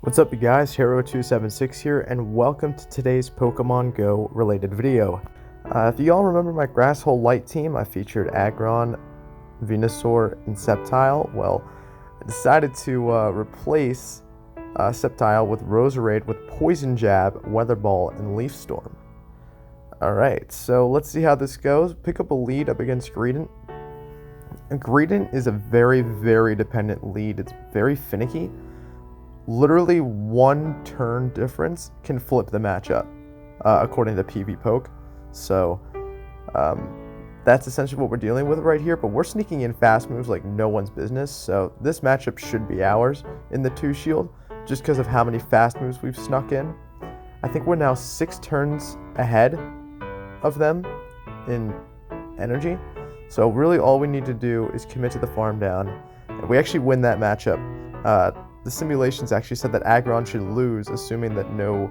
What's up you guys, Hero276 here, and welcome to today's Pokemon Go related video. If you all remember my GRASSHOLE LITE team, I featured Agron, Venusaur, and Sceptile. Well, I decided to replace Sceptile with Roserade with Poison Jab, Weather Ball, and Leaf Storm. Alright, so let's see how this goes. Pick up a lead up against Greedent. Greedent is a very, very dependent lead. It's very finicky. Literally one turn difference can flip the matchup, according to PV Poke. So that's essentially what we're dealing with right here, but we're sneaking in fast moves like no one's business. So this matchup should be ours in the 2-shield, just because of how many fast moves we've snuck in. I think we're now 6 turns ahead of them in energy. So really all we need to do is commit to the farm down, and we actually win that matchup. The simulations actually said that Agron should lose, assuming that no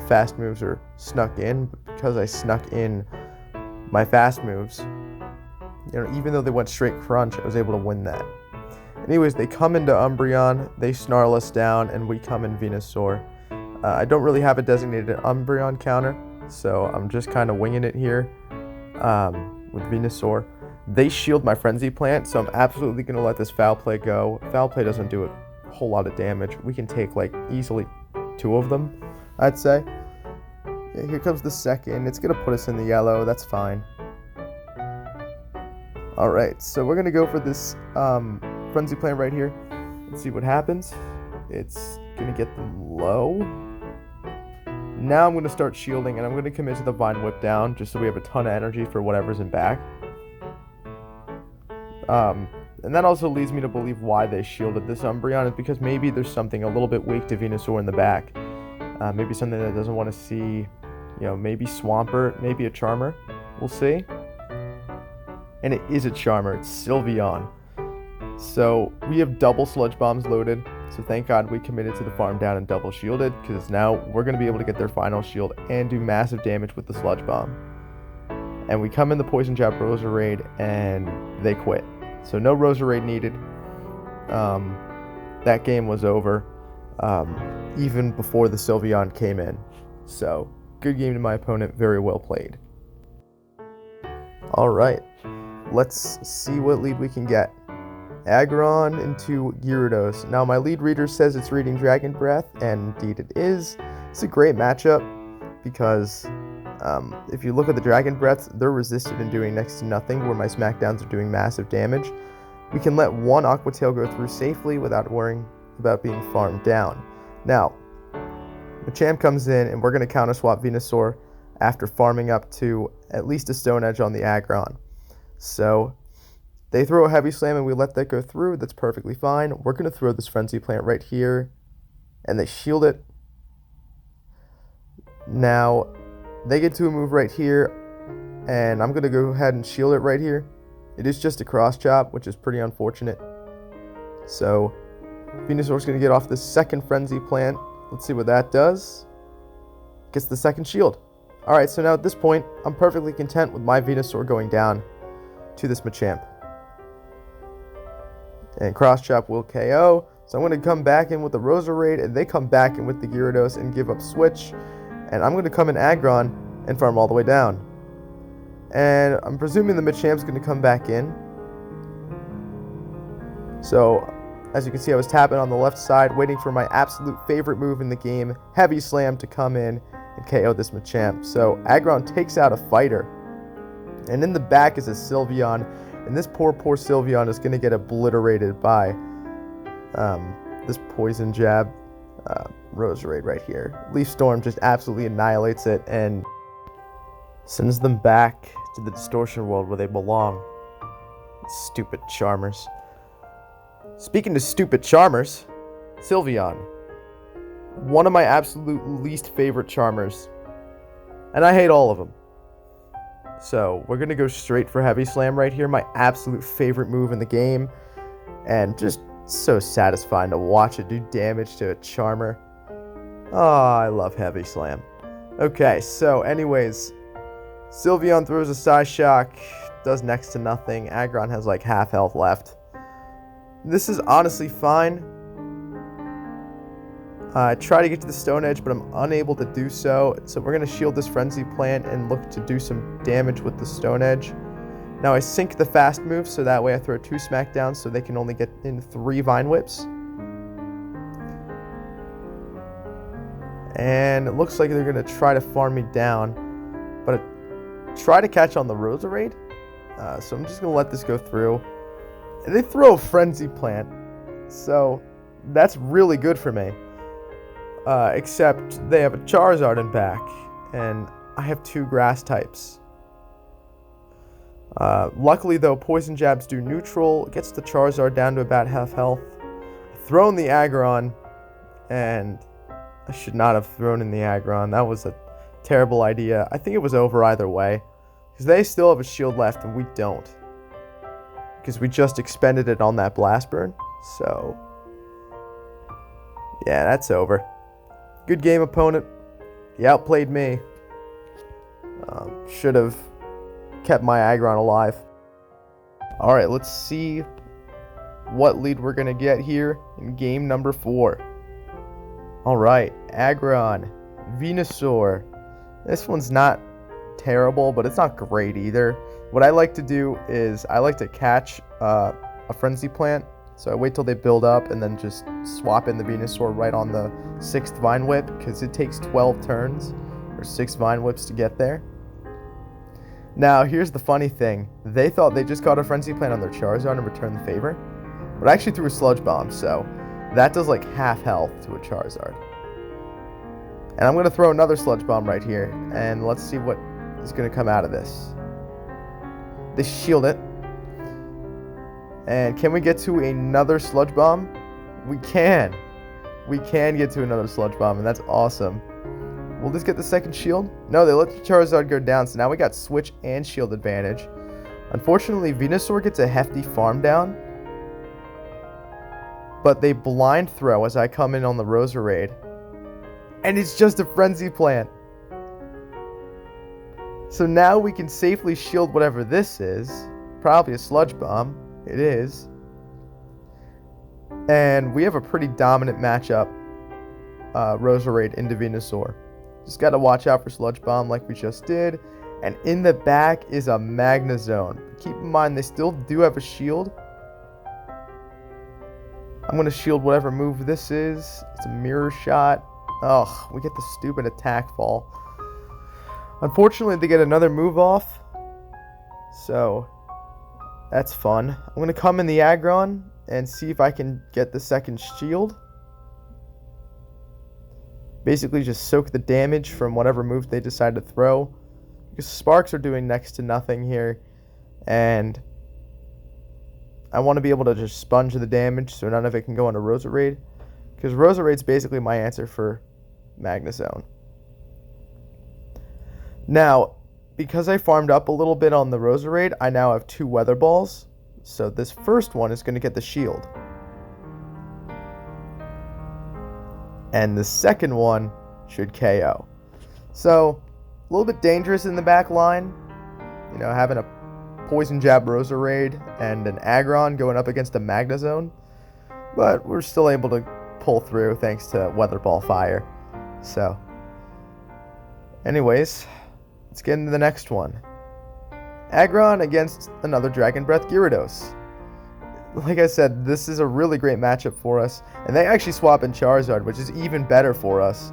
fast moves are snuck in. But because I snuck in my fast moves, even though they went straight crunch, I was able to win that. Anyways, they come into Umbreon, they snarl us down, and we come in Venusaur. I don't really have a designated Umbreon counter, so I'm just kind of winging it here with Venusaur. They shield my Frenzy Plant, so I'm absolutely going to let this Foul Play go. Foul Play doesn't do a whole lot of damage. We can take like easily 2 of them, I'd say. Yeah, here comes the second. It's going to put us in the yellow. That's fine. Alright, so we're going to go for this Frenzy Plant right here. Let's see what happens. It's going to get them low. Now I'm going to start shielding, and I'm going to commit to the Vine Whip down, just so we have a ton of energy for whatever's in back. And that also leads me to believe why they shielded this Umbreon is because maybe there's something a little bit weak to Venusaur in the back. Maybe something that doesn't want to see, maybe Swampert, maybe a Charmer. We'll see. And it is a Charmer. It's Sylveon. So we have double Sludge Bombs loaded. So thank God we committed to the farm down and double shielded, because now we're going to be able to get their final shield and do massive damage with the Sludge Bomb. And we come in the Poison Jab Roserade and they quit. So no Roserade needed. That game was over even before the Sylveon came in. So good game to my opponent, very well played. Alright, let's see what lead we can get. Agron into Gyarados. Now my lead reader says it's reading Dragon Breath, and indeed it is. It's a great matchup because if you look at the Dragon Breaths, they're resisted and doing next to nothing, where my Smackdowns are doing massive damage. We can let one Aqua Tail go through safely without worrying about being farmed down. Now, Machamp comes in, and we're going to counter swap Venusaur after farming up to at least a Stone Edge on the Agron. So they throw a Heavy Slam, and we let that go through. That's perfectly fine. We're going to throw this Frenzy Plant right here, and they shield it. Now, they get to a move right here, and I'm going to go ahead and shield it right here. It is just a cross chop, which is pretty unfortunate. So Venusaur's going to get off the second Frenzy Plant. Let's see what that does. Gets the second shield. Alright, so now at this point, I'm perfectly content with my Venusaur going down to this Machamp. And cross chop will KO. So I'm going to come back in with the Roserade, and they come back in with the Gyarados and give up Switch. And I'm going to come in Agron and farm all the way down. And I'm presuming the Machamp's going to come back in. So, as you can see, I was tapping on the left side, waiting for my absolute favorite move in the game, Heavy Slam, to come in and KO this Machamp. So, Agron takes out a fighter. And in the back is a Sylveon. And this poor Sylveon is going to get obliterated by this Poison Jab Roserade right here. Leaf Storm just absolutely annihilates it and sends them back to the Distortion World where they belong. Stupid Charmers. Speaking of stupid Charmers, Sylveon. One of my absolute least favorite Charmers. And I hate all of them. So we're going to go straight for Heavy Slam right here. My absolute favorite move in the game. And just so satisfying to watch it do damage to a Charmer. Oh, I love Heavy Slam. Okay, so anyways, Sylveon throws a Psyshock, does next to nothing. Agron has like half health left. This is honestly fine. Try to get to the Stone Edge, but I'm unable to do so. So we're going to shield this Frenzy Plant and look to do some damage with the Stone Edge. Now I sync the fast move, so that way I throw 2 smackdowns so they can only get in 3 Vine Whips. And it looks like they're going to try to farm me down, but try to catch on the Roserade. So I'm just going to let this go through. And they throw a Frenzy Plant, so that's really good for me. Except they have a Charizard in back, and I have 2 grass types. Luckily though, Poison Jabs do neutral, gets the Charizard down to about half health. Throw in the Agron, and I should not have thrown in the Agron. That was a terrible idea. I think it was over either way, because they still have a shield left and we don't, because we just expended it on that Blast Burn. So yeah, that's over. Good game, opponent. He outplayed me. Should have kept my Agron alive. Alright, let's see what lead we're going to get here in game number 4. Alright, Agron Venusaur. This one's not terrible, but it's not great either. What I like to do is I like to catch a Frenzy Plant. So I wait till they build up and then just swap in the Venusaur right on the 6th Vine Whip, because it takes 12 turns or 6 Vine Whips to get there. Now, here's the funny thing. They thought they just got a Frenzy Plant on their Charizard and returned the favor, but I actually threw a Sludge Bomb, so that does like half health to a Charizard. And I'm going to throw another Sludge Bomb right here, and let's see what is going to come out of this. They shield it. And can we get to another Sludge Bomb? We can. We can get to another Sludge Bomb, and that's awesome. Will this get the second shield? No, they let the Charizard go down, so now we got switch and shield advantage. Unfortunately, Venusaur gets a hefty farm down, but they blind throw as I come in on the Roserade. And it's just a Frenzy Plant. So now we can safely shield whatever this is. Probably a Sludge Bomb. It is. And we have a pretty dominant matchup. Roserade into Venusaur. Just got to watch out for Sludge Bomb like we just did. And in the back is a Magnezone. Keep in mind, they still do have a shield. I'm going to shield whatever move this is. It's a Mirror Shot. Ugh, we get the stupid attack fall. Unfortunately, they get another move off. So that's fun. I'm going to come in the Agron and see if I can get the second shield. Basically just soak the damage from whatever move they decide to throw. Because Sparks are doing next to nothing here. And I want to be able to just sponge the damage so none of it can go into Roserade. Because Roserade's basically my answer for Magnezone. Now, because I farmed up a little bit on the Roserade, I now have 2 Weather Balls. So this first one is going to get the shield. And the second one should KO. So, a little bit dangerous in the back line. You know, having a Poison Jab Roserade and an Agron going up against a Magnezone. But we're still able to pull through thanks to Weather Ball Fire. So, anyways, let's get into the next one. Agron against another Dragon Breath Gyarados. Like I said, this is a really great matchup for us. And they actually swap in Charizard, which is even better for us.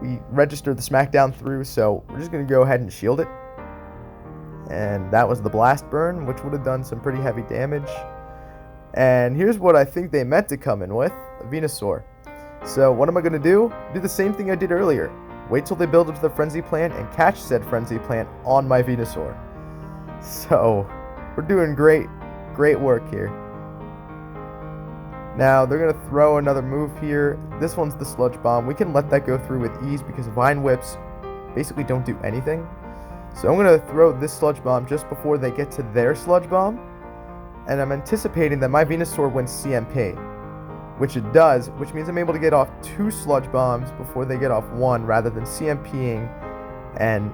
We registered the Smackdown through, so we're just going to go ahead and shield it. And that was the Blast Burn, which would have done some pretty heavy damage. And here's what I think they meant to come in with, a Venusaur. So what am I going to do? Do the same thing I did earlier. Wait till they build up to the Frenzy Plant and catch said Frenzy Plant on my Venusaur. So, we're doing great work here. Now, they're going to throw another move here. This one's the Sludge Bomb. We can let that go through with ease because Vine Whips basically don't do anything. So I'm going to throw this Sludge Bomb just before they get to their Sludge Bomb. And I'm anticipating that my Venusaur wins CMP. Which it does, which means I'm able to get off 2 Sludge Bombs before they get off 1, rather than CMPing and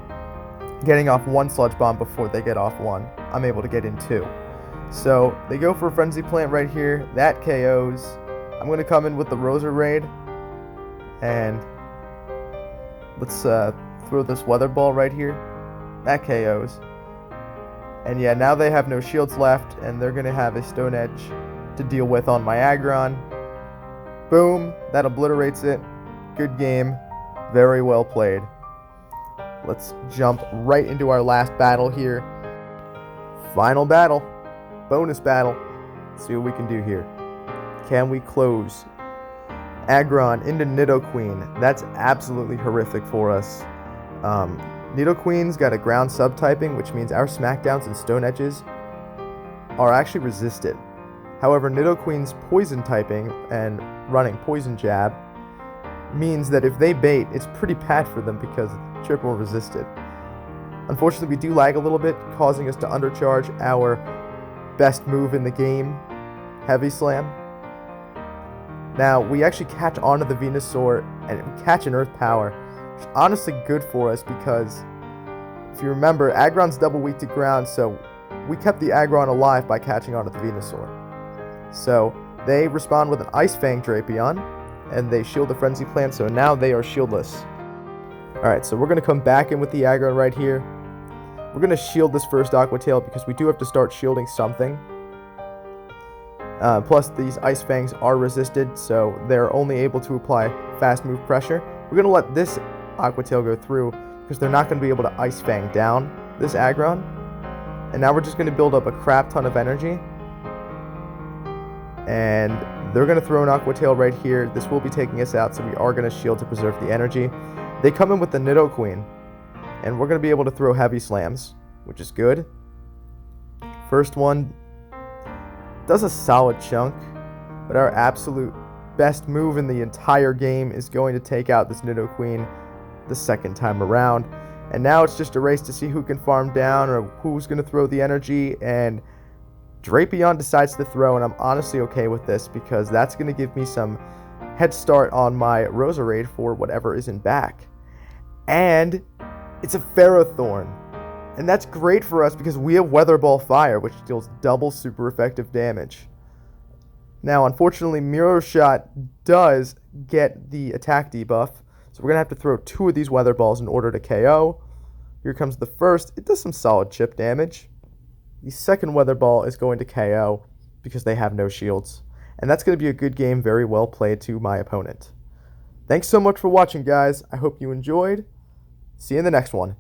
getting off 1 Sludge Bomb before they get off 1. I'm able to get in 2. So they go for a Frenzy Plant right here. That KOs. I'm going to come in with the Roserade, and let's throw this Weather Ball right here. That KOs. And yeah, now they have no shields left, and they're going to have a Stone Edge to deal with on my Agron. Boom, that obliterates it. Good game. Very well played. Let's jump right into our last battle here. Final battle. Bonus battle. Let's see what we can do here. Can we close Agron into Nidoqueen? That's absolutely horrific for us. Nidoqueen's got a ground subtyping, which means our Smackdowns and Stone Edges are actually resisted. However, Nidoqueen's poison typing and running Poison Jab means that if they bait, it's pretty bad for them because triple resisted. Unfortunately, we do lag a little bit, causing us to undercharge our best move in the game, Heavy Slam. Now, we actually catch onto the Venusaur and catch an Earth Power, which is honestly good for us because, if you remember, Agron's double weak to ground, so we kept the Agron alive by catching onto the Venusaur. So, they respond with an Ice Fang Drapion, and they shield the Frenzy Plant, so now they are shieldless. Alright, so we're going to come back in with the Agron right here. We're going to shield this first Aqua Tail because we do have to start shielding something. Plus, these Ice Fangs are resisted, so they're only able to apply fast move pressure. We're going to let this Aqua Tail go through because they're not going to be able to Ice Fang down this Agron. And now we're just going to build up a crap ton of energy. And they're going to throw an Aqua Tail right here. This will be taking us out, so we are going to shield to preserve the energy. They come in with the Nidoqueen, and we're going to be able to throw Heavy Slams, which is good. First one does a solid chunk, but our absolute best move in the entire game is going to take out this Nidoqueen the second time around. And now it's just a race to see who can farm down or who's going to throw the energy, and Drapion decides to throw, and I'm honestly okay with this because that's going to give me some head start on my Roserade for whatever is in back. And it's a Ferrothorn, and that's great for us because we have Weather Ball Fire, which deals double super effective damage. Now, unfortunately, Mirror Shot does get the attack debuff, so we're going to have to throw 2 of these Weather Balls in order to KO. Here comes the first. It does some solid chip damage. The second Weather Ball is going to KO because they have no shields. And that's going to be a good game, very well played to my opponent. Thanks so much for watching, guys. I hope you enjoyed. See you in the next one.